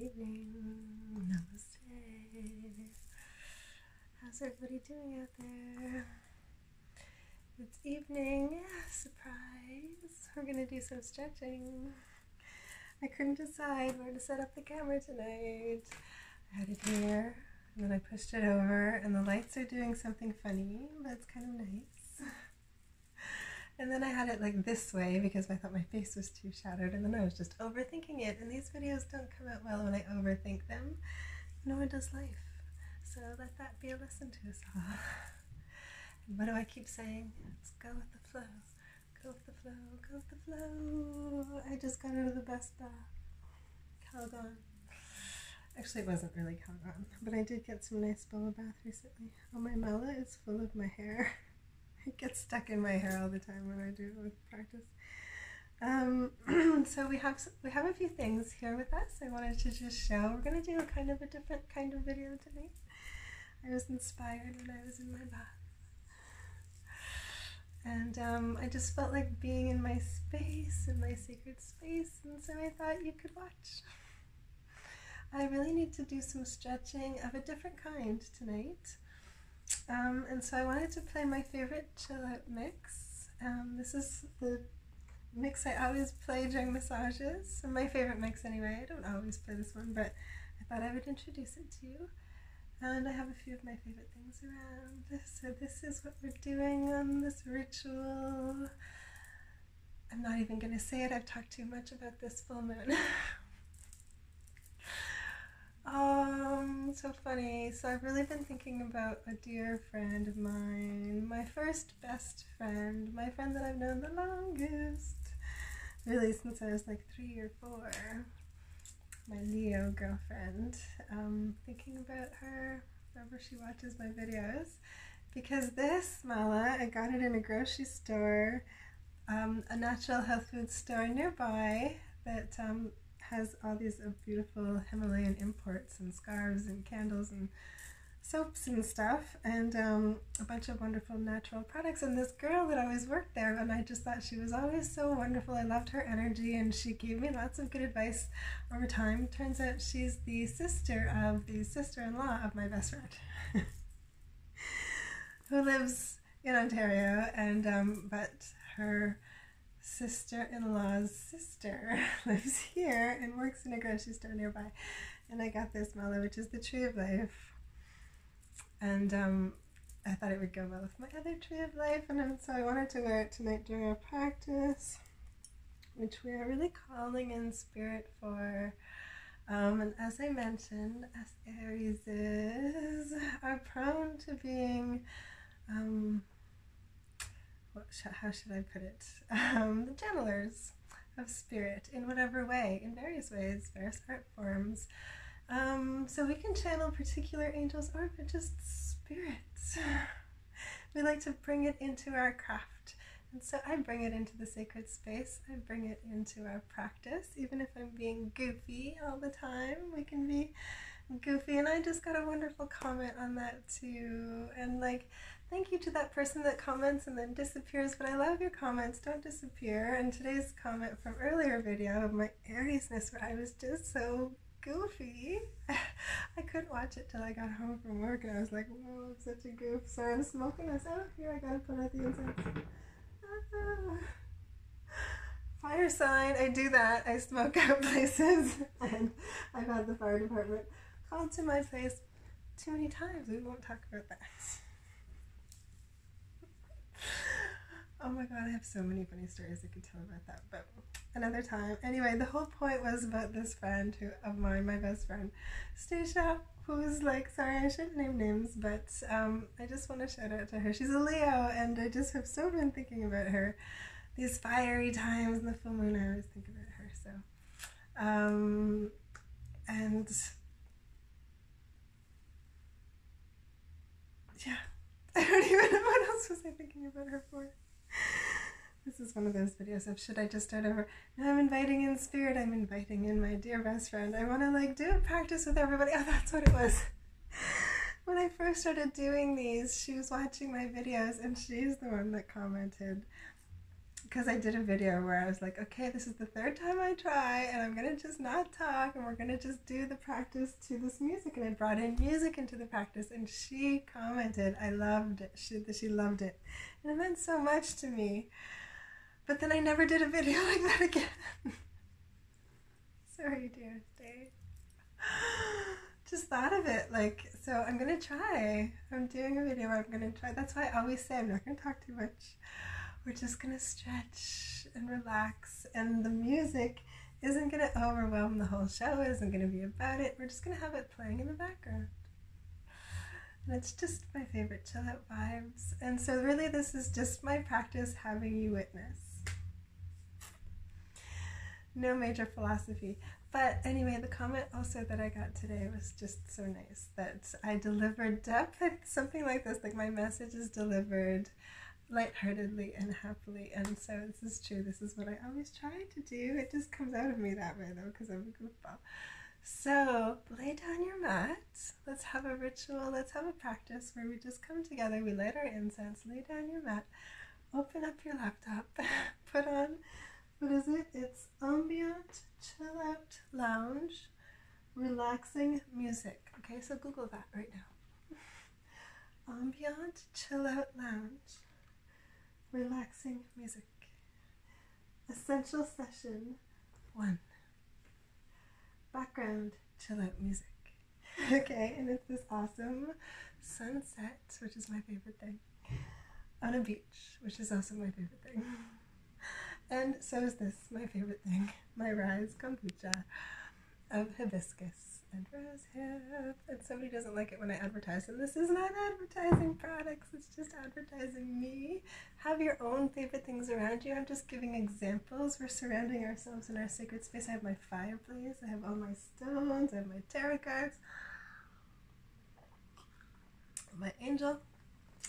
evening. Namaste. How's everybody doing out there? It's evening. Surprise. We're gonna do some stretching. I couldn't decide where to set up the camera tonight. I had it here, and then I pushed it over, and the lights are doing something funny, but it's kind of nice. And then I had it like this way because I thought my face was too shadowed, and then I was just overthinking it, and these videos don't come out well when I overthink them, nor does life. So let that be a lesson to us all. And what do I keep saying? Let's go with the flow. Go with the flow, go with the flow. I just got out of the best bath. Calgon. Actually, it wasn't really Calgon, but I did get some nice bubble bath recently. Oh, my mala is full of my hair. It gets stuck in my hair all the time when I do it with practice. So we have a few things here with us. I wanted to just show. We're going to do a kind of a different kind of video tonight. I was inspired when I was in my bath. And I just felt like being in my space, in my sacred space, and so I thought you could watch. I really need to do some stretching of a different kind tonight. And so I wanted to play my favorite chill out mix. This is the mix I always play during massages, so my favorite mix anyway. I don't always play this one, but I thought I would introduce it to you. And I have a few of my favorite things around. So this is what we're doing on this ritual. I'm not even going to say it. I've talked too much about this full moon. So funny. So I've really been thinking about a dear friend of mine, my first best friend, my friend that I've known the longest, really since I was like 3 or 4, my Leo girlfriend. Thinking about her whenever she watches my videos, because this mala, I got it in a grocery store, a natural health food store nearby that has all these beautiful Himalayan imports and scarves and candles and soaps and stuff, and a bunch of wonderful natural products. And this girl that always worked there, and I just thought she was always so wonderful. I loved her energy, and she gave me lots of good advice over time. Turns out she's the sister of the sister-in-law of my best friend, who lives in Ontario, and but her sister-in-law's sister lives here and works in a grocery store nearby. And I got this mala, which is the Tree of Life, and I thought it would go well with my other Tree of Life, and so I wanted to wear it tonight during our practice, which we are really calling in spirit for. And as I mentioned, as Aries are prone to being how should I put it? The channelers of spirit in whatever way, in various ways, various art forms. So we can channel particular angels or just spirits. We like to bring it into our craft. And so I bring it into the sacred space. I bring it into our practice. Even if I'm being goofy all the time, we can be goofy. And I just got a wonderful comment on that too. And like, thank you to that person that comments and then disappears, but I love your comments, don't disappear. And today's comment from earlier video of my Ariesness, where I was just so goofy. I couldn't watch it till I got home from work, and I was like, whoa, I'm such a goof. Sorry, I'm smoking this. Oh, here, I gotta put out the incense. Fire sign, I do that. I smoke out places, and I've had the fire department called to my place too many times. We won't talk about that. Oh my god, I have so many funny stories I could tell about that, but another time. Anyway, the whole point was about this friend of mine, my best friend, Stacia, who's like, sorry, I shouldn't name names, but I just want to shout out to her. She's a Leo, and I just have so been thinking about her. These fiery times in the full moon, I always think about her, so. And yeah, I don't even know what else was I thinking about her for. This is one of those videos of, should I just start over? No, I'm inviting in spirit. I'm inviting in my dear best friend. I want to like do a practice with everybody. Oh, that's what it was. When I first started doing these, she was watching my videos, and she's the one that commented because I did a video where I was like, okay, this is the third time I try, and I'm gonna just not talk, and we're gonna just do the practice to this music. And I brought in music into the practice, and she commented, I loved it. She loved it, and it meant so much to me. But then I never did a video like that again. Sorry, dear Dave. Just thought of it, like, so I'm gonna try. I'm doing a video where I'm gonna try. That's why I always say I'm not gonna talk too much. We're just gonna stretch and relax, and the music isn't gonna overwhelm the whole show. It isn't gonna be about it. We're just gonna have it playing in the background. And it's just my favorite chill out vibes. And so really this is just my practice having you witness. No major philosophy. But anyway, the comment also that I got today was just so nice, that I delivered depth, something like this, like my message is delivered lightheartedly and happily. And so this is true. This is what I always try to do. It just comes out of me that way though, because I'm a goofball. So lay down your mat. Let's have a ritual. Let's have a practice where we just come together. We light our incense. Lay down your mat. Open up your laptop. Put on, what is it? It's Ambient Chill Out Lounge Relaxing Music. Okay, so Google that right now. Ambient Chill Out Lounge Relaxing Music. Essential Session 1. Background chill out music. Okay, and it's this awesome sunset, which is my favorite thing, on a beach, which is also my favorite thing. And so is this, my favorite thing, my Rise kombucha of hibiscus and rosehip. And somebody doesn't like it when I advertise, and this is not advertising products, it's just advertising me. Have your own favorite things around you. I'm just giving examples. We're surrounding ourselves in our sacred space. I have my fireplace, I have all my stones, I have my tarot cards, my angel,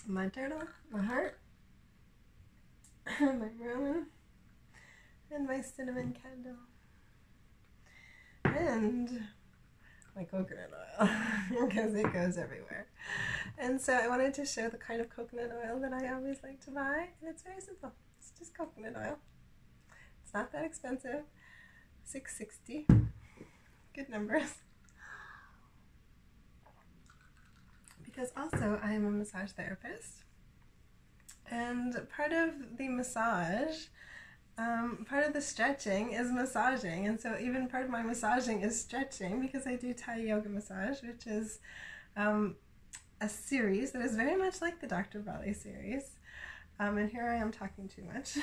my turtle, my heart, my Merlin, and my cinnamon candle, and my coconut oil, because it goes everywhere. And so I wanted to show the kind of coconut oil that I always like to buy, and it's very simple. It's just coconut oil. It's not that expensive. $6.60. Good numbers. Because also I am a massage therapist, and part of the massage, part of the stretching is massaging, and so even part of my massaging is stretching, because I do Thai yoga massage, which is a series that is very much like the Dr. Bali series. And here I am talking too much.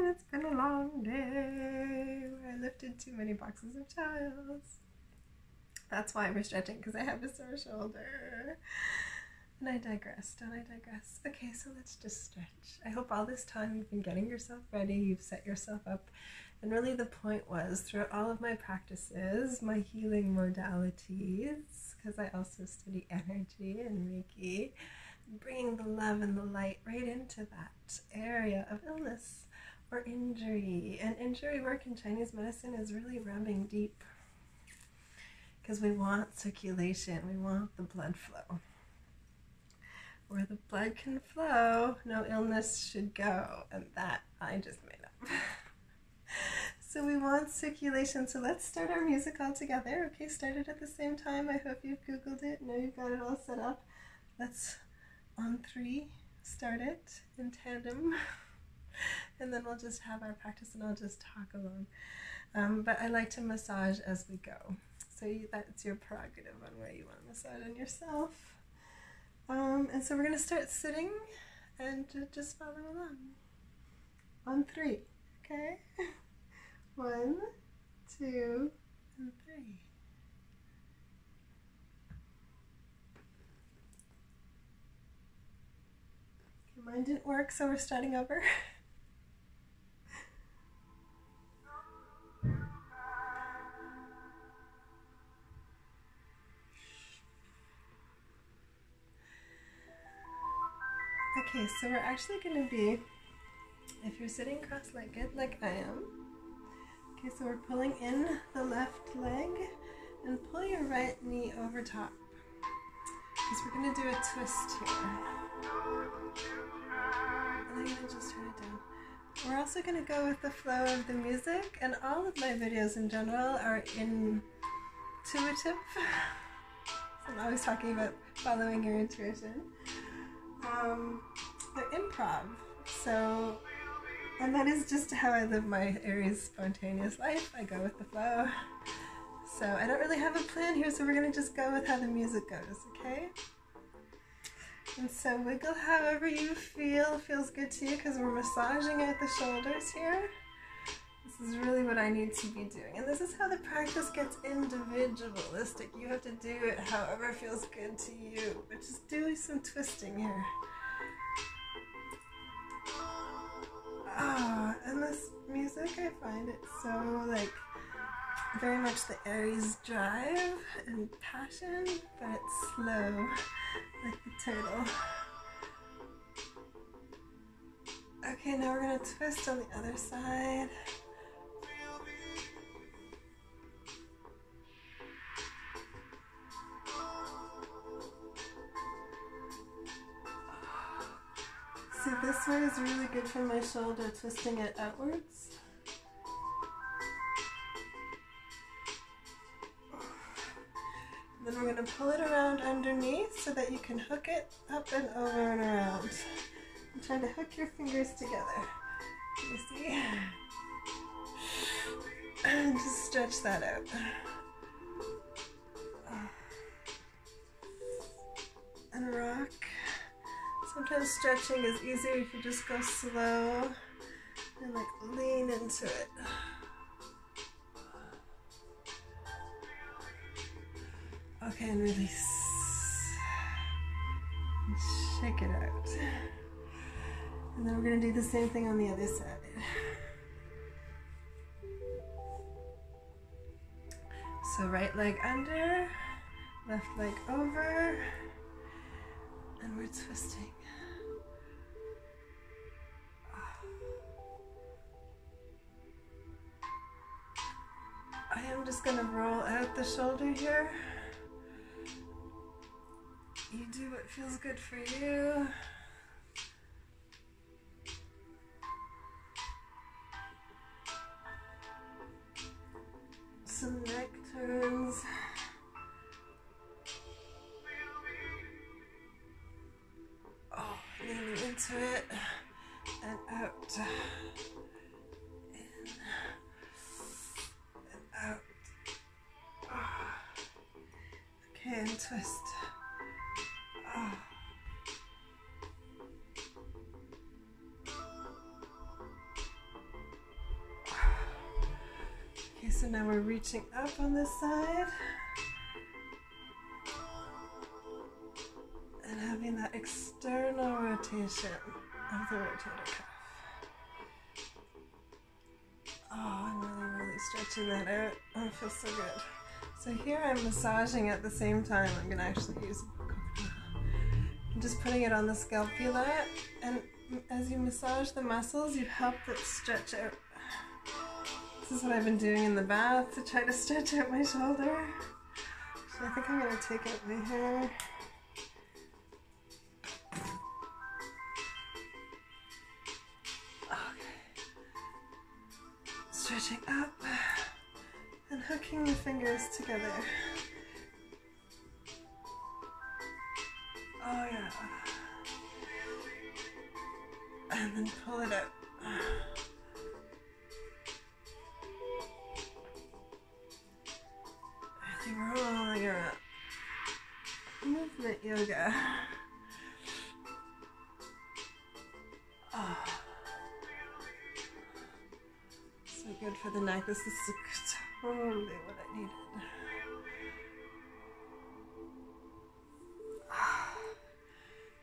It's been a long day where I lifted too many boxes of tiles. That's why we're stretching, because I have a sore shoulder. And I digress, don't I digress? Okay, so let's just stretch. I hope all this time you've been getting yourself ready, you've set yourself up. And really the point was, throughout all of my practices, my healing modalities, because I also study energy and Reiki, bringing the love and the light right into that area of illness or injury. And injury work in Chinese medicine is really rubbing deep, because we want circulation, we want the blood flow. Where the blood can flow, no illness should go, and that I just made up. So we want circulation, so let's start our music all together. Okay, start it at the same time. I hope you've Googled it, know you've got it all set up. Let's, on 3, start it in tandem, and then we'll just have our practice and I'll just talk along. But I like to massage as we go. So that's your prerogative on where you want to massage on yourself. And so we're going to start sitting and just follow along. On 3, okay? 1, 2, and 3. Okay, mine didn't work, so we're starting over. Okay, so we're actually going to be, if you're sitting cross-legged like I am, okay, so we're pulling in the left leg and pull your right knee over top, because we're going to do a twist here. And I'm gonna just turn it down. We're also gonna go with the flow of the music, and all of my videos in general are intuitive. I'm always talking about following your intuition. They're improv, so, and that is just how I live my Aries spontaneous life. I go with the flow. So I don't really have a plan here, so we're gonna just go with how the music goes, okay? And so wiggle however you feel feels good to you, because we're massaging out the shoulders here. This is really what I need to be doing. And this is how the practice gets individualistic. You have to do it however feels good to you. But just doing some twisting here. Ah, and this music, I find it so like very much the Aries drive and passion, but it's slow, like the turtle. Okay, now we're gonna twist on the other side. See, this way is really good for my shoulder, twisting it outwards. Then we're going to pull it around underneath so that you can hook it up and over and around. I'm trying to hook your fingers together. You see? And just stretch that out. And rock. Sometimes stretching is easier if you just go slow and like lean into it. Okay, and release. And shake it out. And then we're going to do the same thing on the other side. So right leg under, left leg over, and we're twisting. I am just going to roll out the shoulder here. You do what feels good for you. Some neck turns. Oh, leaning into it and out. In and out. Okay, and twist. Okay, so now we're reaching up on this side and having that external rotation of the rotator cuff. Oh, I'm really stretching that out. Oh, it feels so good. So here I'm massaging at the same time. I'm going to actually use I'm just putting it on the scapula, and as you massage the muscles, you help it stretch out. This is what I've been doing in the bath to try to stretch out my shoulder. So I think I'm going to take out my hair. Okay. Stretching up and hooking the fingers together. Oh yeah. And then pull it out. And rolling around. Movement yoga. Oh. So good for the neck. This is totally what I needed.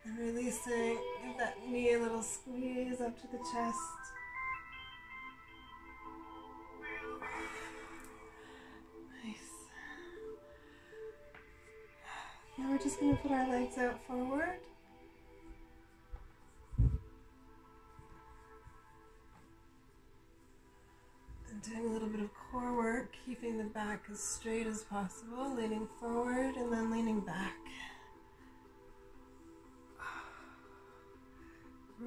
And releasing, give that knee a little squeeze up to the chest. Nice. Now we're just going to put our legs out forward. And doing a little bit of core work, keeping the back as straight as possible, leaning forward and then leaning back.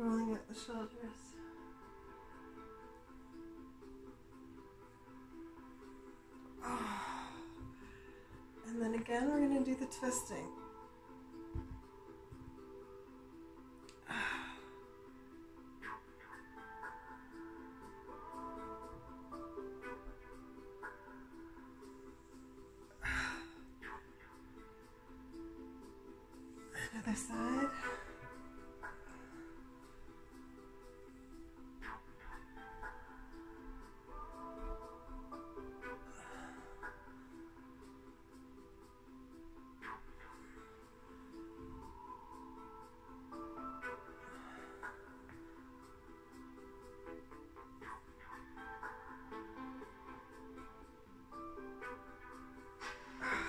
rolling out the shoulders. And then again, we're going to do the twisting. Other side.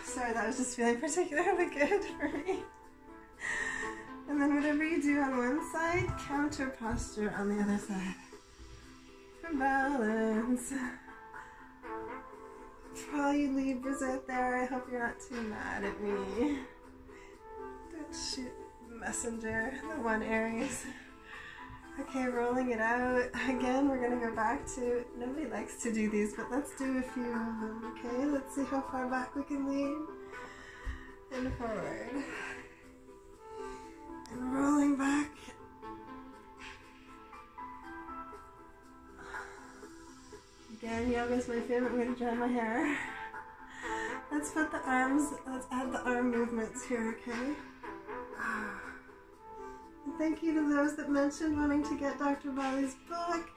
Sorry, that was just feeling particularly good for me. And then whatever you do on one side, counter posture on the other side. For balance. For all you Libras out there, I hope you're not too mad at me. Don't shoot messenger, the one Aries. Okay, rolling it out. Again, we're going to go back to, nobody likes to do these, but let's do a few of them, okay? Let's see how far back we can lean. And forward. And rolling back. Again, yoga's my favorite way to dry my hair. Let's put the arms, let's add the arm movements here, okay? And thank you to those that mentioned wanting to get Dr. Bali's book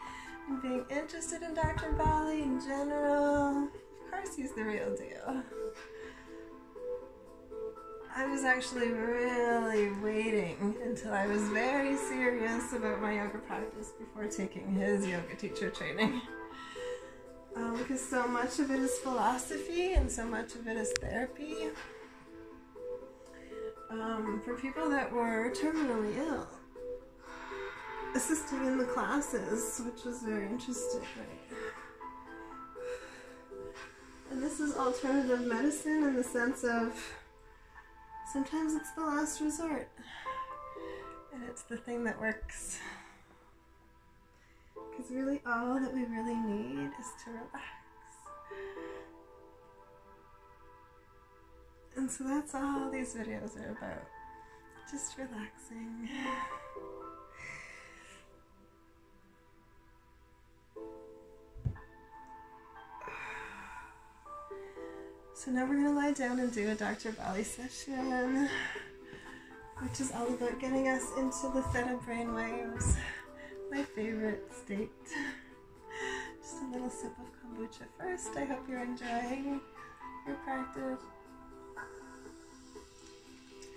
and being interested in Dr. Bali in general. Of course he's the real deal. I was actually really waiting until I was very serious about my yoga practice before taking his yoga teacher training. Because so much of it is philosophy and so much of it is therapy. For people that were terminally ill, assisting in the classes, which was very interesting, right? And this is alternative medicine in the sense of sometimes it's the last resort, and it's the thing that works. Because really all that we really need is to relax. And so that's all these videos are about. Just relaxing. So now we're going to lie down and do a Dr. Bali session, which is all about getting us into the theta brainwaves. My favorite state. Just a little sip of kombucha first. I hope you're enjoying your practice.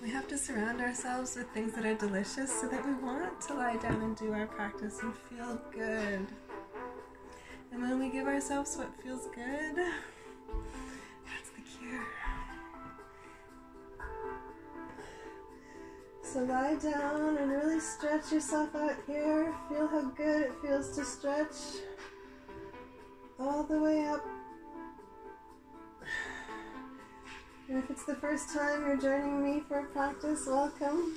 We have to surround ourselves with things that are delicious so that we want to lie down and do our practice and feel good. And when we give ourselves what feels good, that's the cure. So lie down and really stretch yourself out here. Feel how good it feels to stretch all the way up. And if it's the first time you're joining me for a practice, welcome.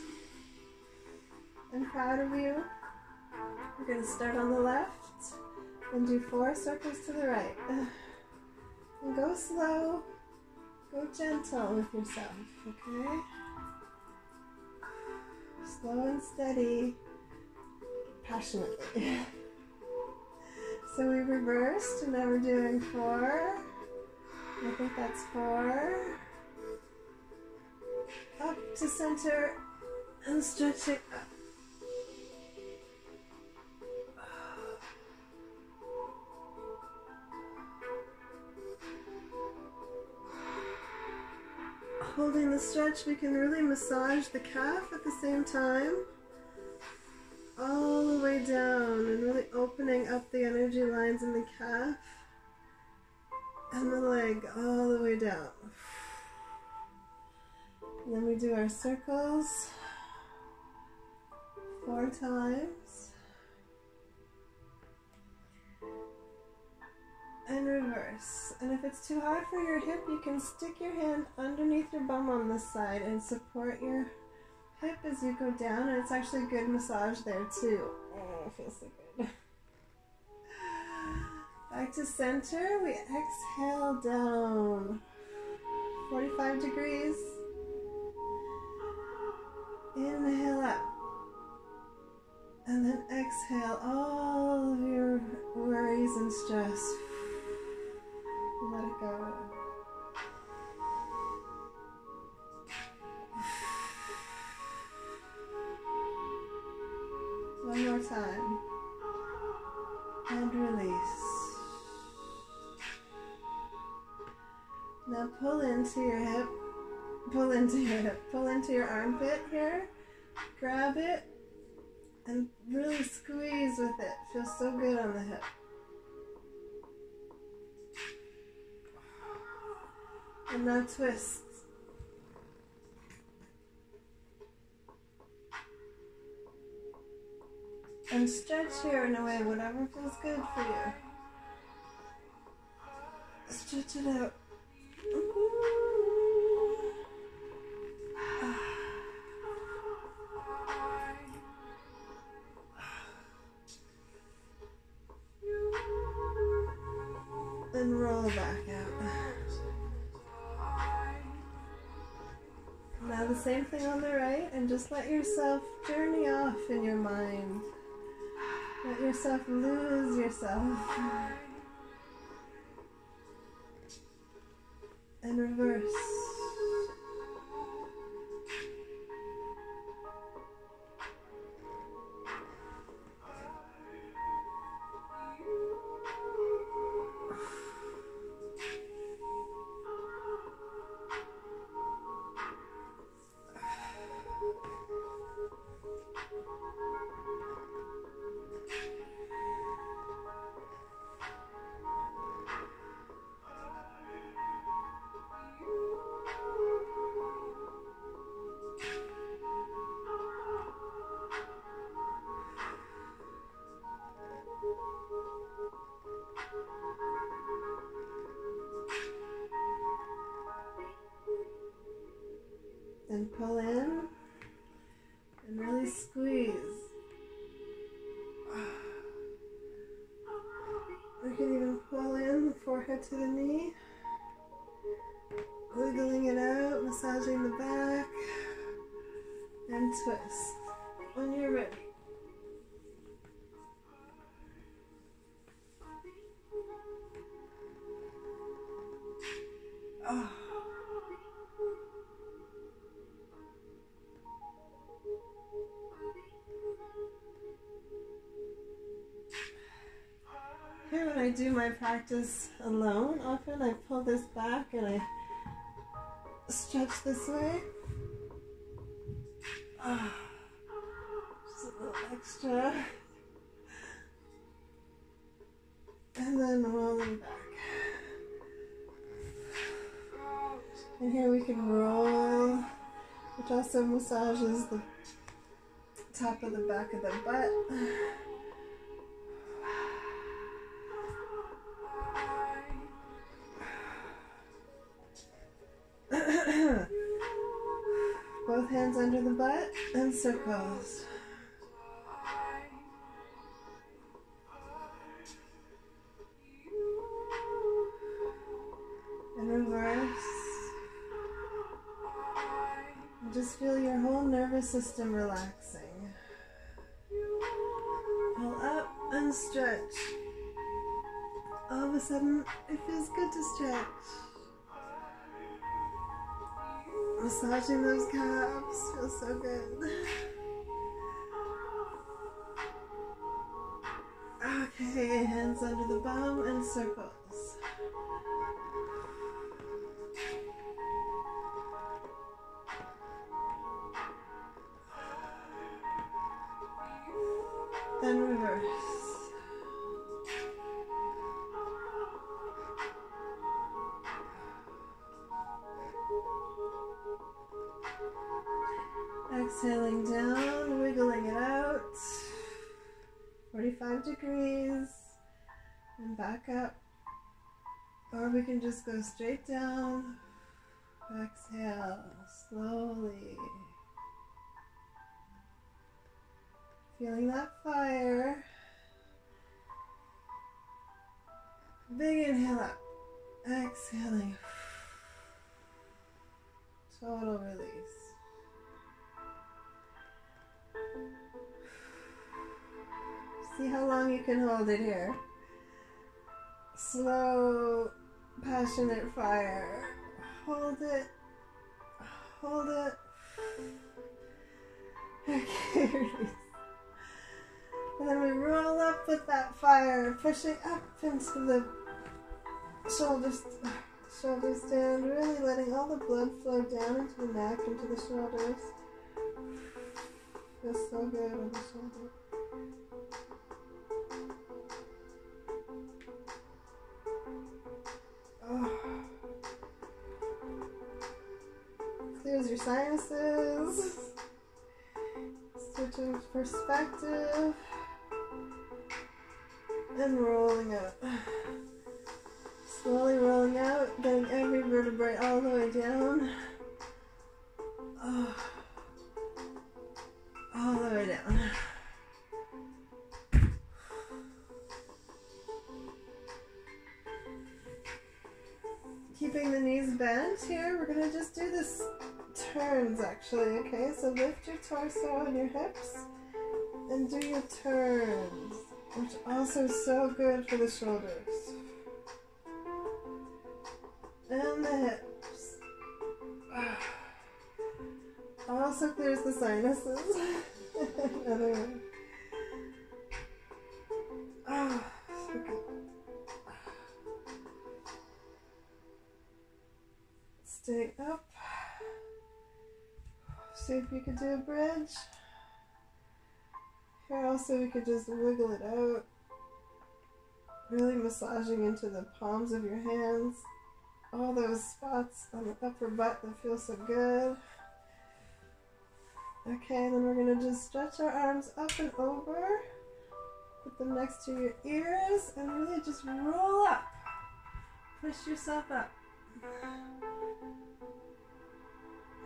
I'm proud of you. We're going to start on the left and do 4 circles to the right. And go slow, go gentle with yourself, okay? Slow and steady, passionately. So we reversed, and now we're doing 4. I think that's 4. Up to center and stretching up. Holding the stretch, we can really massage the calf at the same time. All the way down and really opening up the energy lines in the calf and the leg all the way down. And then we do our circles 4 times. And reverse. And if it's too hard for your hip, you can stick your hand underneath your bum on this side and support your hip as you go down, and it's actually a good massage there too. Oh, it feels so good. Back to center, we exhale down 45 degrees. Inhale up. And then exhale all of your worries and stress. Let it go. One more time. And release. Now pull into your hip. Pull into your hip. Pull into your armpit here. Grab it. And really squeeze with it. Feels so good on the hip. And now twist. And stretch here in a way, whatever feels good for you. Stretch it out. And roll back out. Now the same thing on the right, and just let yourself journey off in your mind. Let yourself lose yourself. And reverse. And pull in and really squeeze. We can even pull in the forehead to the knee, wiggling it out, massaging the back, and twist when you're ready. Oh. Here when I do my practice alone, often I pull this back and I stretch this way. Just a little extra. And then rolling back. And here we can roll, which also massages the top of the back of the butt. Both hands under the butt and circles. And reverse. And just feel your whole nervous system relaxing. Pull up and stretch. All of a sudden, it feels good to stretch. Massaging those calves feels so good. Okay, hands under the bum and circles. Then reverse. Exhaling down, wiggling it out, 45 degrees, and back up. Or we can just go straight down, exhale, slowly. Feeling that fire. Big inhale up. Exhaling. Total release. See how long you can hold it here. Slow, passionate fire. Hold it. Hold it. Okay, release. And then we roll up with that fire, pushing up into the shoulders stand, really letting all the blood flow down into the neck, into the shoulders. Feels so good on the shoulder. Oh. Clears your sinuses. Switch of perspective. And rolling out. Slowly rolling out, getting every vertebrae all the way down. Oh. All the way down. Keeping the knees bent here, we're going to just do this turns actually, okay? So lift your torso and your hips and do your turns, which also is so good for the shoulders. And the hips. Also clears the sinuses. Another one. Oh, so good. Stay up. See if you could do a bridge. Here also we could just wiggle it out. Really massaging into the palms of your hands. All those spots on the upper butt that feel so good. Okay, then we're going to just stretch our arms up and over. Put them next to your ears and really just roll up. Push yourself up.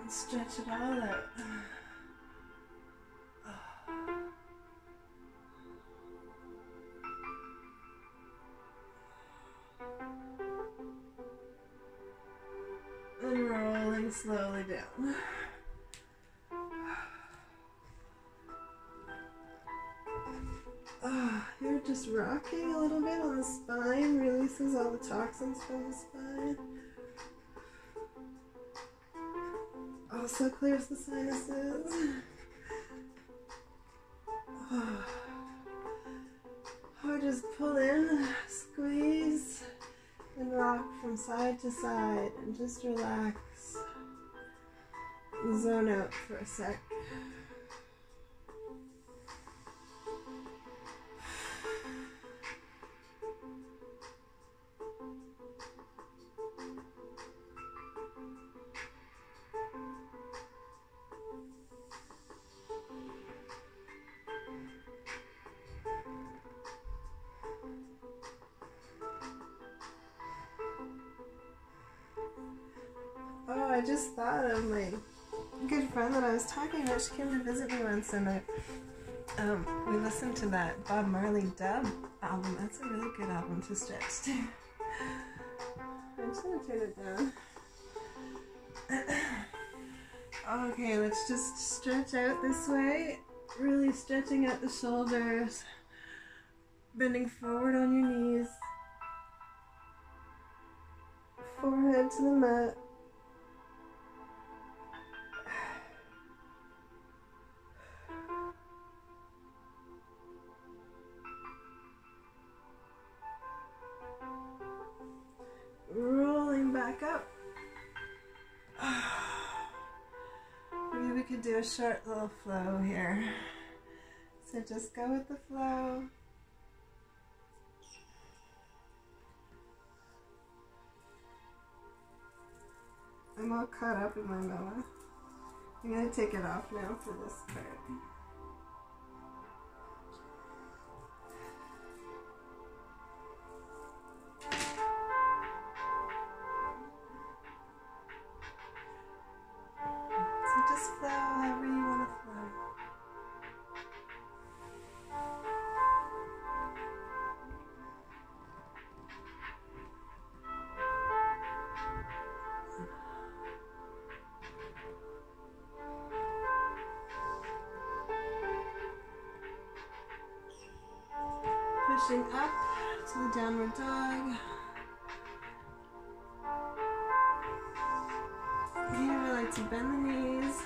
And stretch it all out. And rolling slowly down. You're just rocking a little bit on the spine, releases all the toxins from the spine. Also clears the sinuses. Or just pull in, squeeze, and rock from side to side, and just relax. Zone out for a sec. Oh, I just thought of my good friend that I was talking about. She came to visit me once, and we listened to that Bob Marley dub album. That's a really good album to stretch to. I'm just gonna turn it down. Okay, let's just stretch out this way. Really stretching out the shoulders. Bending forward on your knees. Forehead to the mat. Rolling back up. Maybe we could do a short little flow here. So just go with the flow. I'm all caught up in my Moa. I'm going to take it off now for this part. So just flow however you want to flow. pushing up to the downward dog. Here I like to bend the knees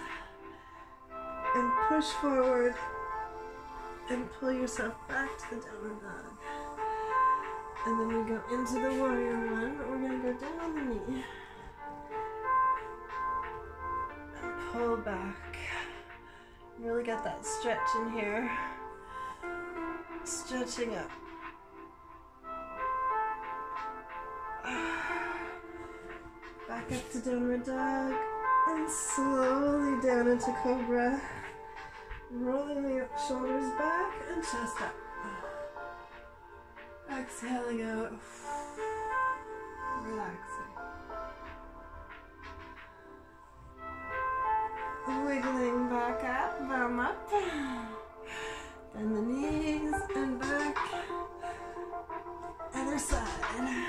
and push forward and pull yourself back to the downward dog. And then we go into the warrior one, but we're going to go down on the knee and pull back. Really get that stretch in here. Stretching up. Back up to downward dog and slowly down into cobra. Rolling the shoulders back and chest up. Exhaling out. Relaxing. Wiggling back up, bum up. Bend the knees and back. Other side.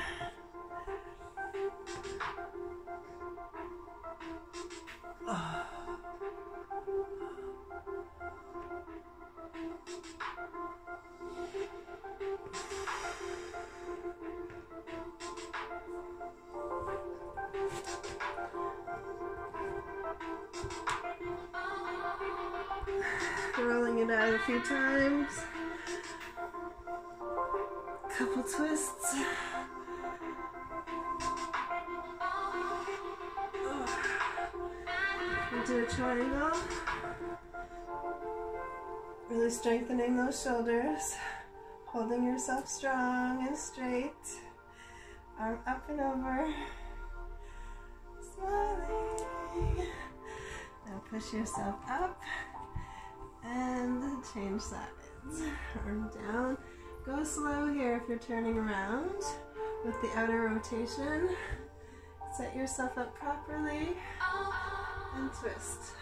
Oh. Rolling it out a few times. Couple twists. Into a triangle. Really strengthening those shoulders. Holding yourself strong and straight. Arm up and over. Smiling. Now push yourself up. And change sides. Arm down. Go slow here if you're turning around with the outer rotation. Set yourself up properly and twist.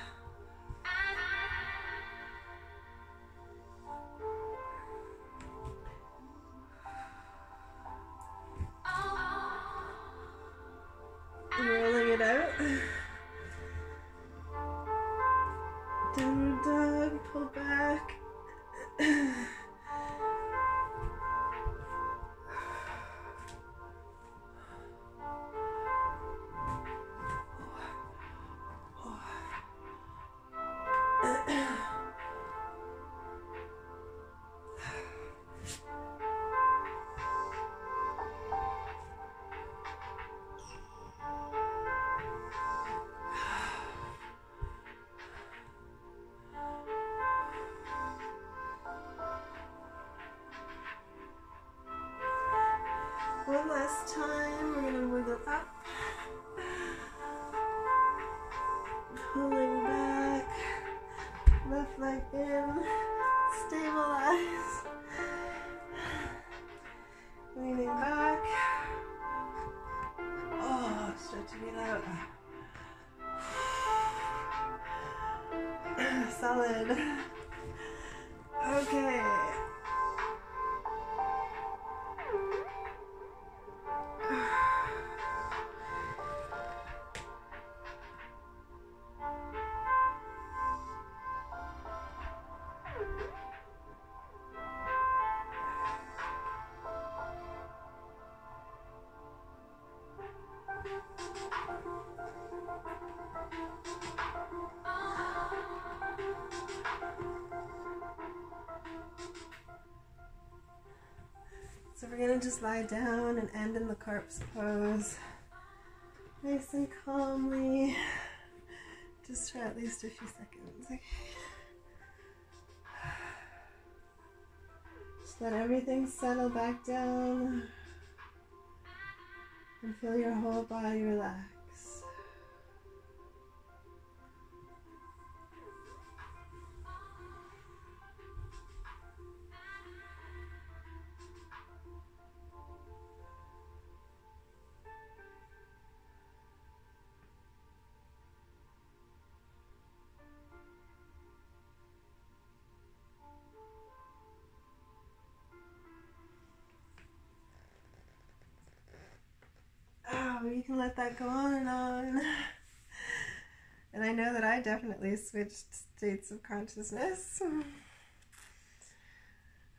Rolling it out. Downward dog, pull back. One last time, we're going to wiggle up, pulling back, left leg in, stabilize, leaning back, oh, stretching it out, solid, okay. So we're going to just lie down and end in the corpse pose. Nice and calmly. Just for at least a few seconds. Okay. Just let everything settle back down. And feel your whole body relax. You can let that go on and on. And I know that I definitely switched states of consciousness.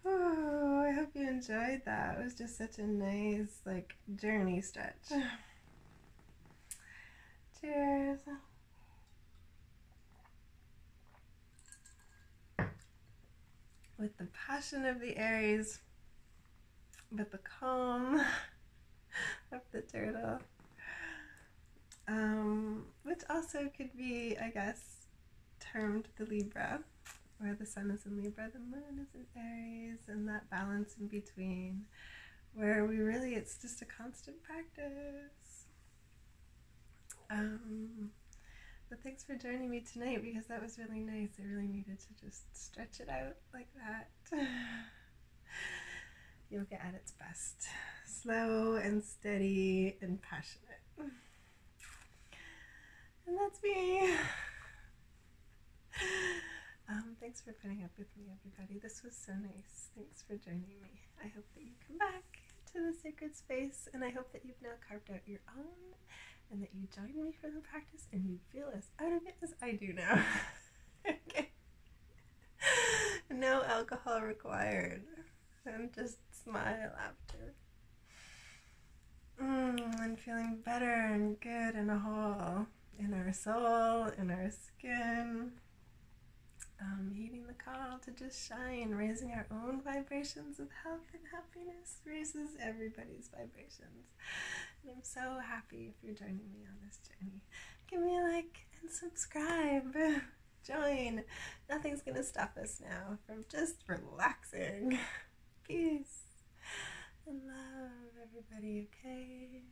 Oh, I hope you enjoyed that. It was just such a nice, like, journey stretch. Cheers. With the passion of the Aries, with the calm of the turtle, which also could be, I guess, termed the Libra, where the sun is in Libra, the moon is in Aries, and that balance in between, where we really, it's just a constant practice. But thanks for joining me tonight, because that was really nice. I really needed to just stretch it out like that. Yoga at its best. Slow and steady and passionate. And that's me. Thanks for putting up with me, everybody. This was so nice. Thanks for joining me. I hope that you come back to the sacred space, and I hope that you've now carved out your own, and that you join me for the practice and you feel as out of it as I do now. Okay. No alcohol required. And just smile after. And feeling better and good and whole in our soul, in our skin. Heeding the call to just shine, raising our own vibrations of health and happiness raises everybody's vibrations. And I'm so happy if you're joining me on this journey. Give me a like and subscribe. Join. Nothing's gonna stop us now from just relaxing. Peace and love, everybody, okay?